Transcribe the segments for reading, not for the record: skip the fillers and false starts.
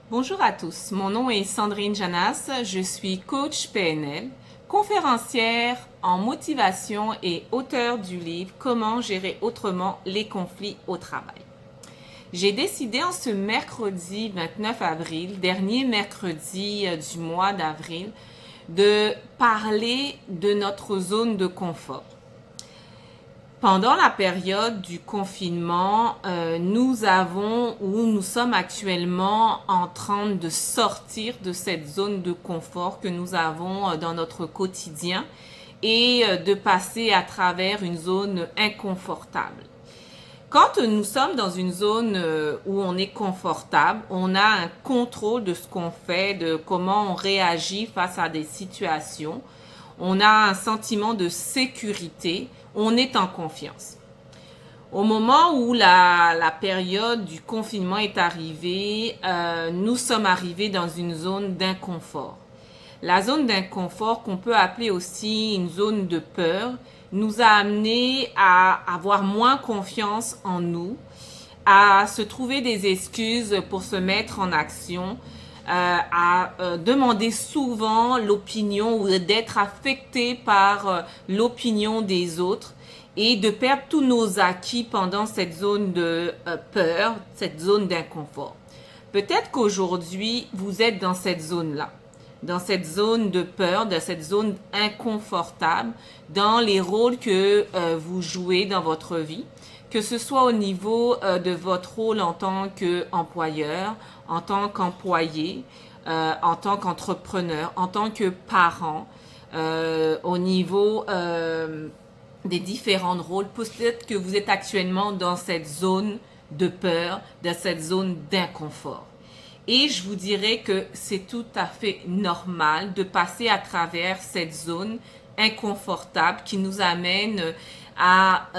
Bonjour à tous, mon nom est Sandrine Janas, je suis coach PNL, conférencière en motivation et auteure du livre Comment gérer autrement les conflits au travail. J'ai décidé en ce mercredi 29 avril, dernier mercredi du mois d'avril, de parler de notre zone de confort. Pendant la période du confinement, nous sommes actuellement en train de sortir de cette zone de confort que nous avons dans notre quotidien et de passer à travers une zone inconfortable. Quand nous sommes dans une zone où on est confortable, on a un contrôle de ce qu'on fait, de comment on réagit face à des situations. On a un sentiment de sécurité, on est en confiance. Au moment où la période du confinement est arrivée, nous sommes arrivés dans une zone d'inconfort. La zone d'inconfort, qu'on peut appeler aussi une zone de peur, nous a amené à avoir moins confiance en nous, à se trouver des excuses pour se mettre en action, à demander souvent l'opinion ou d'être affecté par l'opinion des autres et de perdre tous nos acquis pendant cette zone de peur, cette zone d'inconfort. Peut-être qu'aujourd'hui, vous êtes dans cette zone-là, dans cette zone de peur, dans cette zone inconfortable, dans les rôles que vous jouez dans votre vie, que ce soit au niveau de votre rôle en tant qu'employeur, en tant qu'employé, en tant qu'entrepreneur, en tant que parent, au niveau des différents rôles. Peut-être que vous êtes actuellement dans cette zone de peur, dans cette zone d'inconfort. Et je vous dirais que c'est tout à fait normal de passer à travers cette zone inconfortable qui nous amène à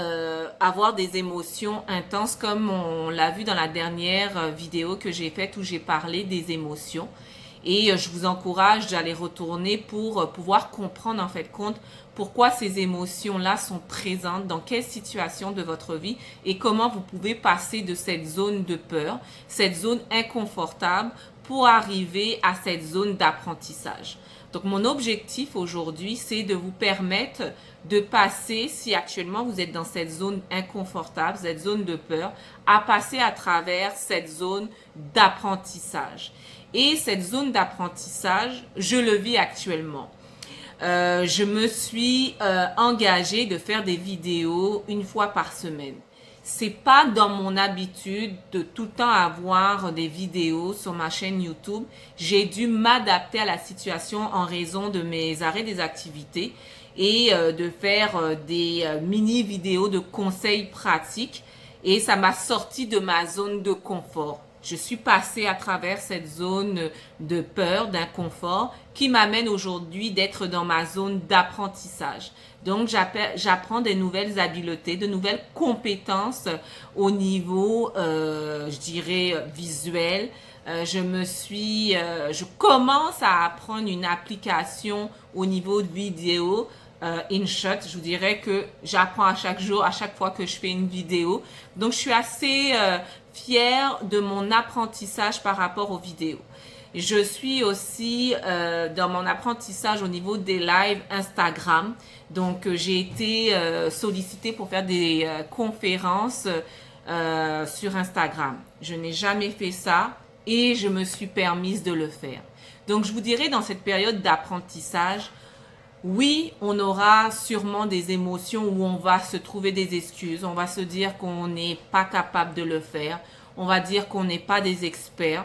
avoir des émotions intenses comme on l'a vu dans la dernière vidéo que j'ai faite où j'ai parlé des émotions. Et je vous encourage d'aller retourner pour pouvoir comprendre en fait compte pourquoi ces émotions-là sont présentes, dans quelle situation de votre vie et comment vous pouvez passer de cette zone de peur, cette zone inconfortable pour arriver à cette zone d'apprentissage. Donc mon objectif aujourd'hui, c'est de vous permettre de passer, si actuellement vous êtes dans cette zone inconfortable, cette zone de peur, à passer à travers cette zone d'apprentissage. Et cette zone d'apprentissage, je le vis actuellement. Je me suis engagée de faire des vidéos une fois par semaine. C'est pas dans mon habitude de tout le temps avoir des vidéos sur ma chaîne YouTube. J'ai dû m'adapter à la situation en raison de mes arrêts des activités et de faire des mini vidéos de conseils pratiques et ça m'a sorti de ma zone de confort. Je suis passée à travers cette zone de peur, d'inconfort, qui m'amène aujourd'hui d'être dans ma zone d'apprentissage. Donc, j'apprends des nouvelles habiletés, de nouvelles compétences au niveau, je dirais, visuel. Je commence à apprendre une application au niveau de vidéo. InShot, je vous dirais que j'apprends à chaque jour, à chaque fois que je fais une vidéo. Donc, je suis assez fière de mon apprentissage par rapport aux vidéos. Je suis aussi dans mon apprentissage au niveau des lives Instagram. Donc, j'ai été sollicitée pour faire des conférences sur Instagram. Je n'ai jamais fait ça et je me suis permise de le faire. Donc, je vous dirais dans cette période d'apprentissage, oui, on aura sûrement des émotions où on va se trouver des excuses, on va se dire qu'on n'est pas capable de le faire, on va dire qu'on n'est pas des experts.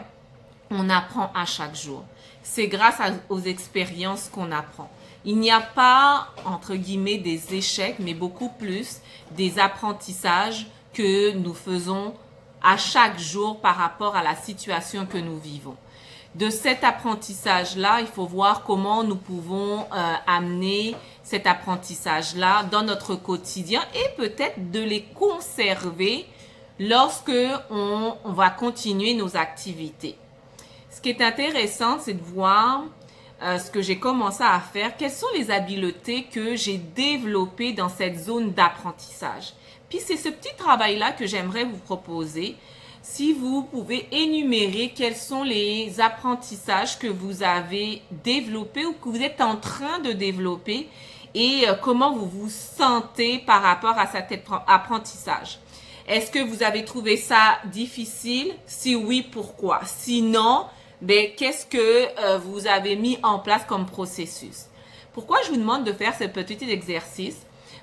On apprend à chaque jour. C'est grâce aux expériences qu'on apprend. Il n'y a pas, entre guillemets, des échecs, mais beaucoup plus des apprentissages que nous faisons à chaque jour par rapport à la situation que nous vivons. De cet apprentissage-là, il faut voir comment nous pouvons amener cet apprentissage-là dans notre quotidien et peut-être de les conserver lorsque on va continuer nos activités. Ce qui est intéressant, c'est de voir ce que j'ai commencé à faire, quelles sont les habiletés que j'ai développées dans cette zone d'apprentissage. Puis c'est ce petit travail-là que j'aimerais vous proposer. si vous pouvez énumérer quels sont les apprentissages que vous avez développés ou que vous êtes en train de développer et comment vous vous sentez par rapport à cet apprentissage. Est-ce que vous avez trouvé ça difficile? Si oui, pourquoi? Sinon, ben, qu'est-ce que vous avez mis en place comme processus? Pourquoi je vous demande de faire ce petit exercice?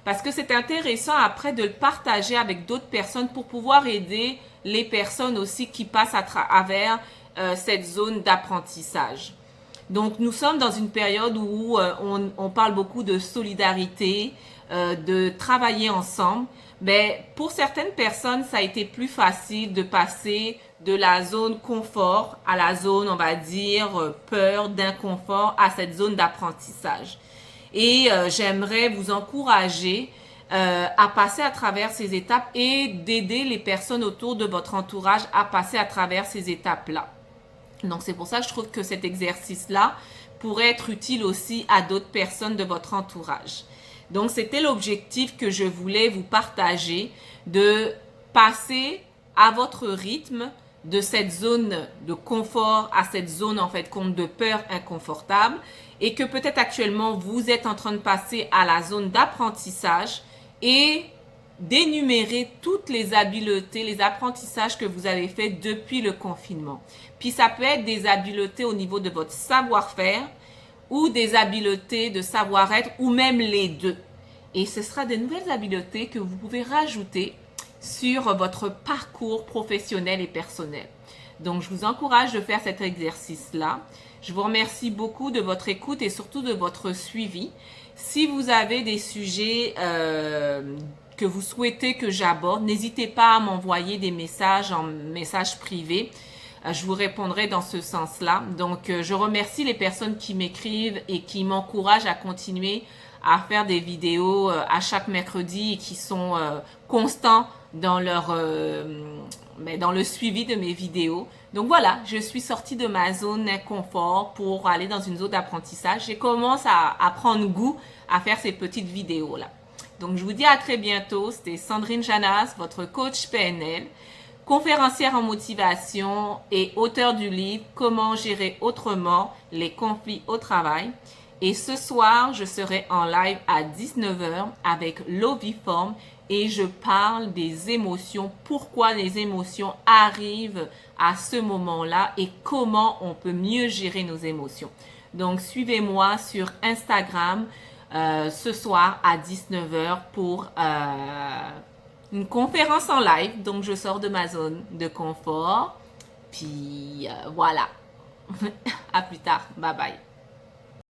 Parce que c'est intéressant après de le partager avec d'autres personnes pour pouvoir aider les personnes aussi qui passent à travers cette zone d'apprentissage. Donc, nous sommes dans une période où on parle beaucoup de solidarité, de travailler ensemble. Mais pour certaines personnes, ça a été plus facile de passer de la zone confort à la zone, on va dire, peur, d'inconfort, à cette zone d'apprentissage. Et j'aimerais vous encourager à passer à travers ces étapes et d'aider les personnes autour de votre entourage à passer à travers ces étapes-là. Donc, c'est pour ça que je trouve que cet exercice-là pourrait être utile aussi à d'autres personnes de votre entourage. Donc, c'était l'objectif que je voulais vous partager, de passer à votre rythme de cette zone de confort à cette zone, en fait, de peur inconfortable et que peut-être actuellement, vous êtes en train de passer à la zone d'apprentissage et d'énumérer toutes les habiletés, les apprentissages que vous avez faits depuis le confinement. Puis, ça peut être des habiletés au niveau de votre savoir-faire, ou des habiletés de savoir-être, ou même les deux. Et ce sera de nouvelles habiletés que vous pouvez rajouter sur votre parcours professionnel et personnel. Donc, je vous encourage de faire cet exercice-là. Je vous remercie beaucoup de votre écoute et surtout de votre suivi. Si vous avez des sujets que vous souhaitez que j'aborde, n'hésitez pas à m'envoyer des messages en message privé. Je vous répondrai dans ce sens-là. Donc, je remercie les personnes qui m'écrivent et qui m'encouragent à continuer à faire des vidéos à chaque mercredi et qui sont constants dans dans le suivi de mes vidéos. Donc voilà, je suis sortie de ma zone d'inconfort pour aller dans une zone d'apprentissage. Je commence à prendre goût à faire ces petites vidéos-là. Donc, je vous dis à très bientôt. C'était Sandrine Janas, votre coach PNL, conférencière en motivation et auteure du livre « Comment gérer autrement les conflits au travail ». Et ce soir, je serai en live à 19h avec Loviform et je parle des émotions, pourquoi les émotions arrivent à ce moment-là et comment on peut mieux gérer nos émotions. Donc, suivez-moi sur Instagram ce soir à 19h pour une conférence en live. Donc, je sors de ma zone de confort. Puis, voilà. À plus tard. Bye bye.